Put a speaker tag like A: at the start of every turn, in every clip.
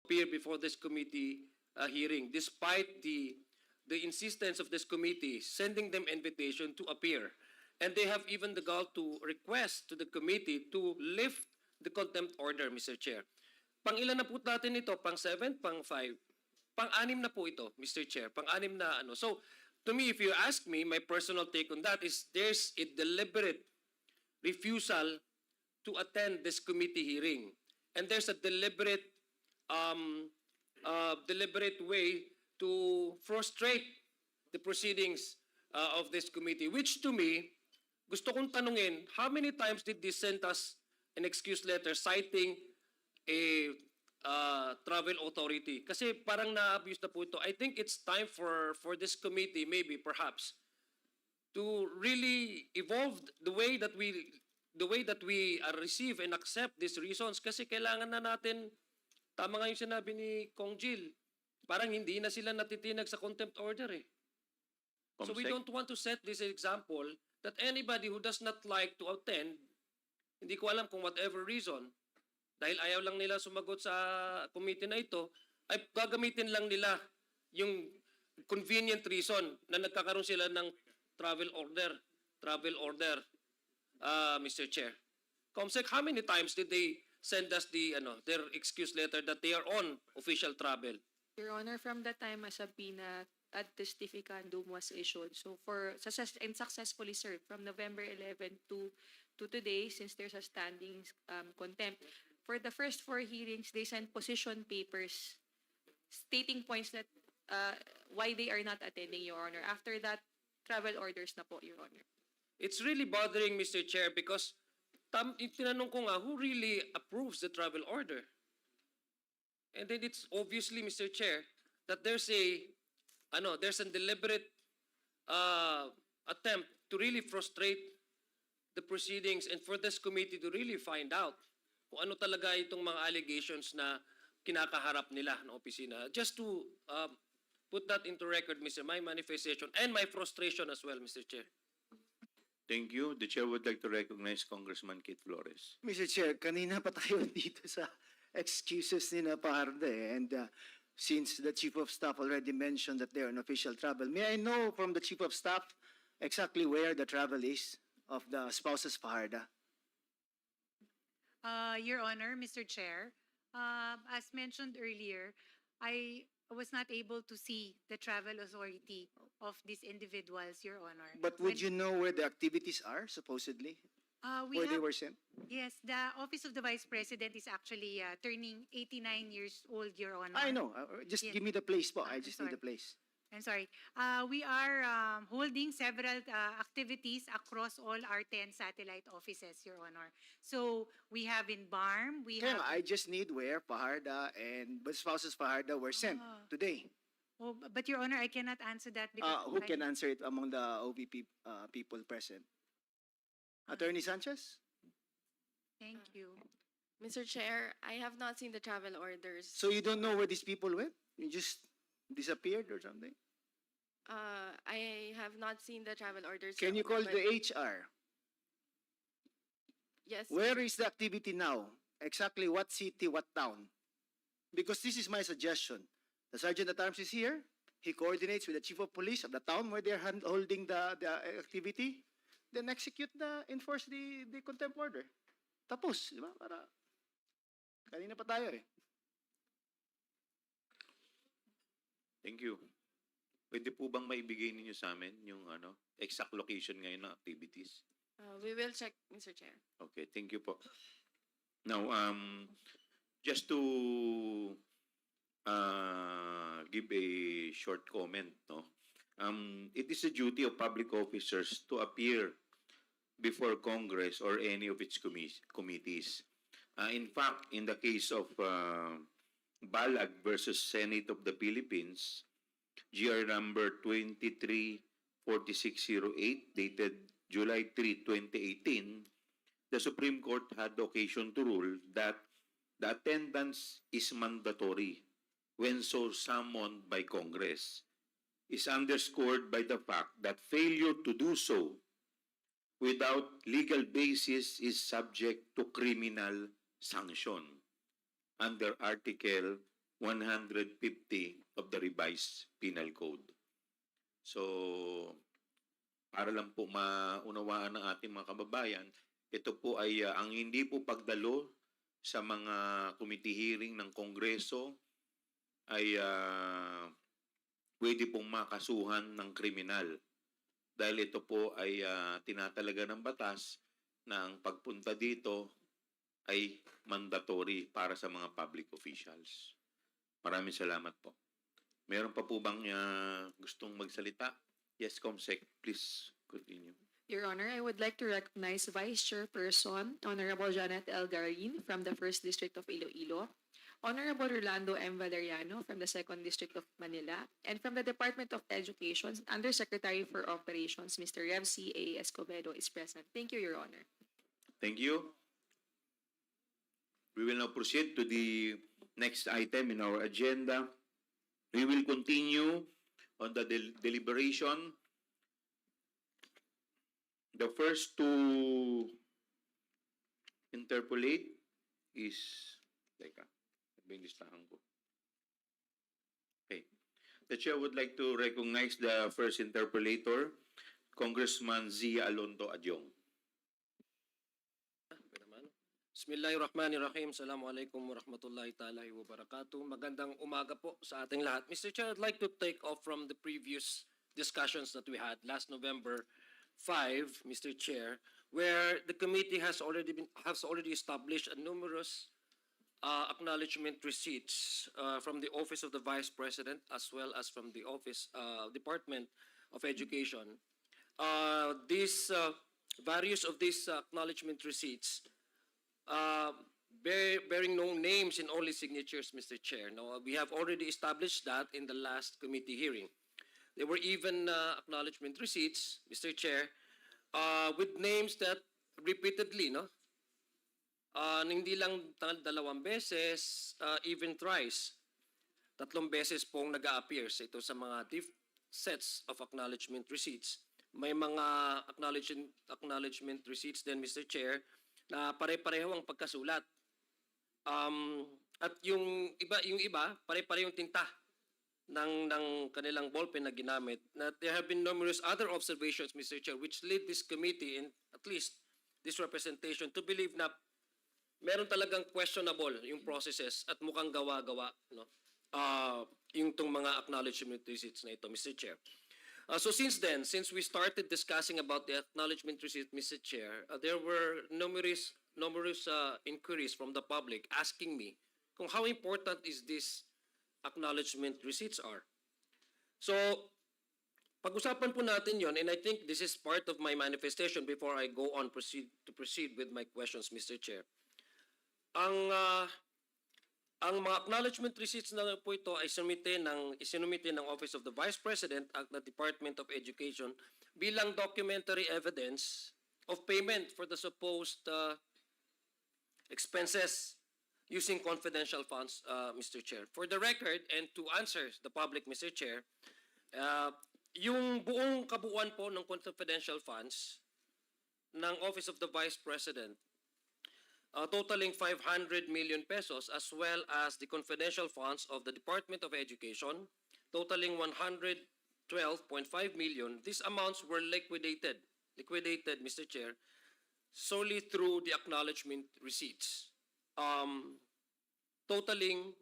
A: appear before this committee hearing, despite the insistence of this committee sending them invitation to appear. And they have even the gall to request to the committee to lift the contempt order, Mr. Chair. Pang-ilan na po natin ito? Pang-7, pang-5? Pang-anim na po ito, Mr. Chair. Pang-anim na ano. So, to me, if you ask me, my personal take on that is there's a deliberate refusal to attend this committee hearing. And there's a deliberate way to frustrate the proceedings of this committee, which to me, gusto kong tanungin, how many times did they send us an excuse letter citing a travel authority? Kasi parang na-abuse na po ito. I think it's time for this committee, maybe, perhaps, to really evolve the way that we receive and accept these reasons. Kasi kailangan na natin, tama nga yung sinabi ni Kong Jill, parang hindi na sila natitinag sa contempt order eh. So we don't want to set this example that anybody who does not like to attend, hindi ko alam kung whatever reason, dahil ayaw lang nila sumagot sa committee na ito, ay gagamitin lang nila yung convenient reason na nagkakaroon sila ng travel order, Mr. Chair. Comsec, how many times did they send us their excuse letter that they are on official travel?
B: Your Honor, from the time a subpoena at testificandum was issued, so and successfully served from November 11 to today, since there's a standing contempt. For the first 4 hearings, they sent position papers stating points that why they are not attending, Your Honor. After that, travel orders na po, Your Honor.
A: It's really bothering, Mr. Chair, because tinanong ko nga, who really approves the travel order? And then it's obviously, Mr. Chair, that there's a deliberate attempt to really frustrate the proceedings and for this committee to really find out kung ano talaga itong mga allegations na kinakaharap nila ng opisina. Just to put that into record, Mr. My manifestation and my frustration as well, Mr. Chair.
C: Thank you. The chair would like to recognize Congressman Kit Flores.
D: Mr. Chair, kanina pa tayo dito sa excuses ni Naparde, and since the Chief of Staff already mentioned that they're on official travel, may I know from the Chief of Staff exactly where the travel is of the spouses Fajarda?
E: Your Honor, Mr. Chair, as mentioned earlier, I was not able to see the travel authority of these individuals, Your Honor.
D: But would you know where the activities are, supposedly? Where they were sent?
E: Yes, the Office of the Vice President is actually turning 89 years old, Your Honor.
D: I know. Just
E: Yes.
D: give me the place po. I
E: I'm
D: just need the
E: sorry.
D: place.
E: I'm sorry. We are holding several activities across all our 10 satellite offices, Your Honor. So we have in BARM, we
D: Kaya
E: have...
D: nga, I just need where Fajarda and the spouses Fajarda were sent today.
E: Oh, but Your Honor, I cannot answer that because...
D: Who can answer it among the OVP people present? Attorney Sanchez?
E: Thank you.
B: Mr. Chair, I have not seen the travel orders.
D: So you don't know where these people went? You just disappeared or something?
B: I have not seen the travel orders.
D: Can you call the HR?
B: Yes.
D: Where is the activity now? Exactly what city, what town? Because this is my suggestion. The Sergeant at Arms is here. He coordinates with the Chief of Police of the town where they're holding the activity. Then enforce the contempt order. Tapos, di ba? Para, kanina pa tayo eh.
C: Thank you. Pwede po bang maibigay ninyo sa amin yung exact location ngayon ng activities?
B: We will check, Mr. Chair.
C: Okay, thank you po. Now, just to give a short comment, no? It is the duty of public officers to appear before Congress or any of its committees. In fact, in the case of Balag versus Senate of the Philippines, GR number 234608, dated July 3, 2018, the Supreme Court had the occasion to rule that the attendance is mandatory when so summoned by Congress, is underscored by the fact that failure to do so without legal basis is subject to criminal sanction under Article 150 of the revised penal code. So, para lang po maunawaan ng ating mga kababayan, ito po ay ang hindi po pagdalo sa mga committee hearing ng Kongreso ay pwede pong makasuhan ng kriminal. Dahil ito po ay tinatalaga ng batas na ang pagpunta dito ay mandatory para sa mga public officials. Maraming salamat po. Meron pa po bang gustong magsalita? Yes, Comsec, please continue.
B: Your Honor, I would like to recognize Vice Chairperson Honorable Janet L. Garin from the 1st District of Iloilo, Honorable Rolando M. Valeriano from the 2nd District of Manila, and from the Department of Education, Undersecretary for Operations, Mr. Rev. C. A. Escobedo is present. Thank you, Your Honor.
C: Thank you. We will now proceed to the next item in our agenda. We will continue on the deliberation. The first to interpolate is, teka, may listahan ko. Okay. The chair would like to recognize the first interpolator, Congressman Zia Alonto Adyong.
A: Bismillahirrahmanirrahim. Assalamualaikum warahmatullahi ta'ala wa barakatuh. Magandang umaga po sa ating lahat. Mr. Chair, I'd like to take off from the previous discussions that we had last November 5, Mr. Chair, where the committee has already established a numerous acknowledgement receipts from the Office of the Vice President as well as from the Department of Education. Various of these acknowledgement receipts bearing no names and only signatures, Mr. Chair. Now, we have already established that in the last committee hearing. There were even acknowledgement receipts, Mr. Chair, with names that repeatedly, hindi lang dalawang beses, even thrice, tatlong beses pong nag-a-appear ito sa mga sets of acknowledgement receipts. May mga acknowledgement receipts din, Mr. Chair, na pare-pareho ang pagkasulat. At yung iba, pare-pareho yung tinta ng kanilang ballpen na ginamit. Na there have been numerous other observations, Mr. Chair, which lead this committee and at least this representation to believe na meron talagang questionable yung processes at mukhang gawa-gawa, yung tong mga acknowledgement receipts na ito, Mr. Chair. So since we started discussing about the acknowledgement receipt, Mr. Chair, there were numerous inquiries from the public asking me kung how important is this acknowledgement receipts are. So, pag-usapan po natin yon, and I think this is part of my manifestation before I go on proceed with my questions, Mr. Chair. Ang mga acknowledgement receipts na po ito ay isinumite ng Office of the Vice President at the Department of Education bilang documentary evidence of payment for the supposed expenses using confidential funds, Mr. Chair. For the record, and to answer the public, Mr. Chair, yung buong kabuuan po ng confidential funds ng Office of the Vice President totaling 500 million pesos, as well as the confidential funds of the Department of Education totaling 112.5 million. These amounts were liquidated, Mr. Chair, solely through the acknowledgement receipts, totaling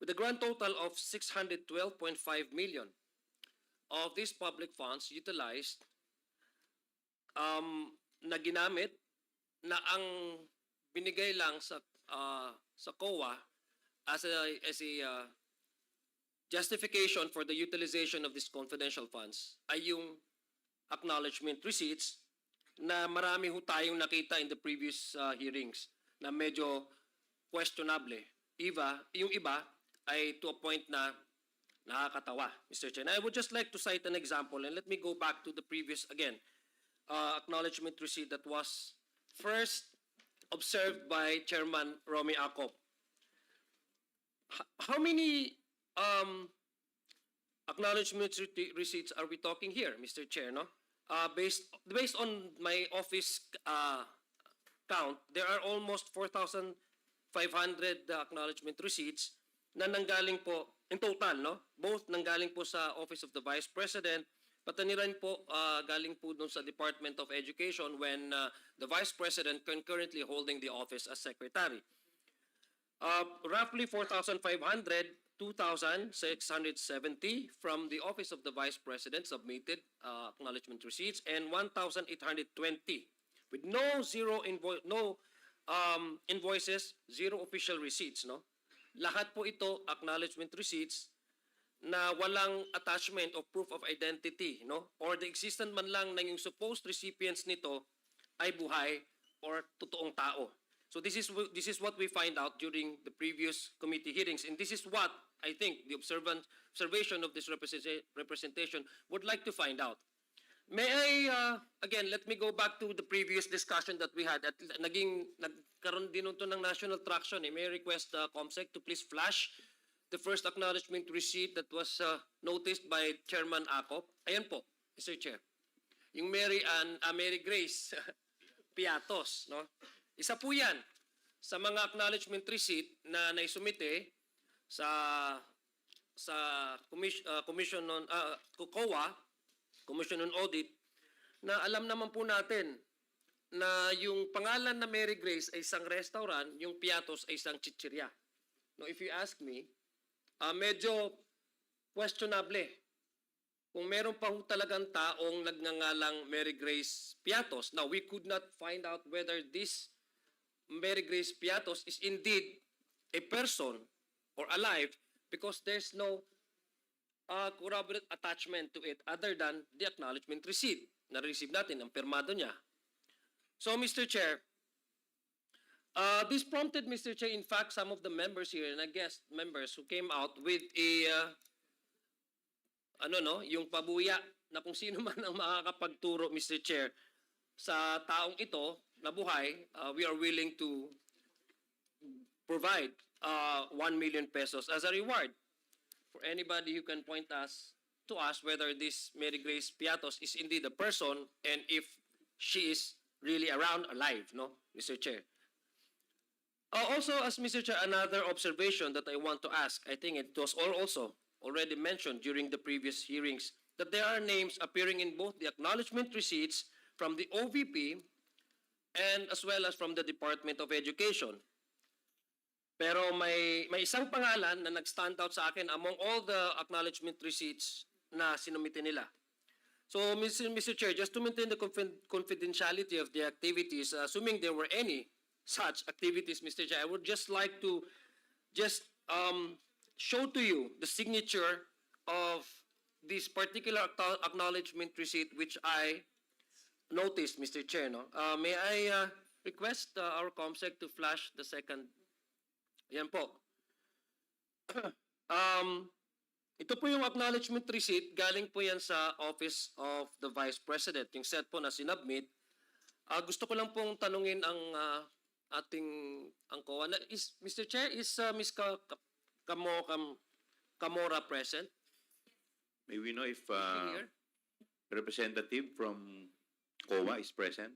A: with a grand total of 612.5 million of these public funds utilized na ginamit na ang binigay lang sa COA as a justification for the utilization of these confidential funds ay yung acknowledgement receipts na marami ho tayong nakita in the previous hearings na medyo questionable. Yung iba ay to a point na nakakatawa, Mr. Chair. And I would just like to cite an example, and let me go back to the previous, again, acknowledgement receipt that was first observed by Chairman Romy Acop. How many acknowledgement receipts are we talking here, Mr. Chair? No, based on my office count, there are almost 4,500 acknowledgement receipts na nanggaling po, in total, no? Both nanggaling po sa Office of the Vice President, pati rin po galing po dun sa Department of Education when the Vice President concurrently holding the office as Secretary. Roughly 4,500, 2,670 from the Office of the Vice President submitted acknowledgement receipts, and 1,820 with no invoices, zero official receipts, no? Lahat po ito acknowledgement receipts na walang attachment of proof of identity, no? Or the existence man lang ng yung supposed recipients nito ay buhay or totoong tao. So this is what we find out during the previous committee hearings, and this is what I think the observation of this representation would like to find out. May I, again, let me go back to the previous discussion that we had at nagkaroon din ito ng national traction. May I request COMSEC to please flash the first acknowledgement receipt that was noticed by Chairman Acop. Ayan po, Mr. Chair. Yung Mary Grace Piatos, no? Isa po yan sa mga acknowledgement receipt na naisumite sa Commission on COA, Commission on Audit, na alam naman po natin na yung pangalan na Mary Grace ay isang restaurant, yung Piatos ay isang chichirya. No, if you ask me, medyo questionable kung meron pa ho talagang taong nagngangalang Mary Grace Piatos. Now, we could not find out whether this Mary Grace Piatos is indeed a person or alive because there's no corroborate attachment to it other than the acknowledgement receipt na receive natin, ang pirmado niya. So, Mr. Chair, this prompted, Mr. Chair, in fact, some of the members here and I guess members who came out with a, yung pabuya na kung sino man ang makakapagturo, Mr. Chair, sa taong ito na buhay, we are willing to provide 1 million pesos as a reward for anybody who can point us to us whether this Mary Grace Piatos is indeed a person and if she is really around, alive, no, Mr. Chair. Also, as Mr. Chair, another observation that I want to ask, I think it was also already mentioned during the previous hearings, that there are names appearing in both the acknowledgement receipts from the OVP and as well as from the Department of Education. Pero may isang pangalan na nag-stand out sa akin among all the acknowledgement receipts na sinumite nila. So, Mr. Chair, just to maintain the confidentiality of the activities, assuming there were any such activities, Mr. Chair, I would just like to show to you the signature of this particular acknowledgement receipt which I noticed, Mr. Chair. No? May I request our COMSEC to flash the second? Yan po. Ito po yung acknowledgement receipt. Galing po yan sa Office of the Vice President. Yung set po na sinubmit. Gusto ko lang pong tanungin ang ating COA. Mr. Chair, is Ms. Camora present?
C: May we know if
A: Is she here?
C: representative from COA is present?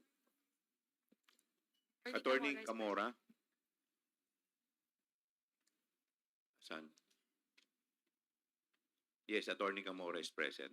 C: Attorney Camora? Saan? Yes, Attorney Camora is present.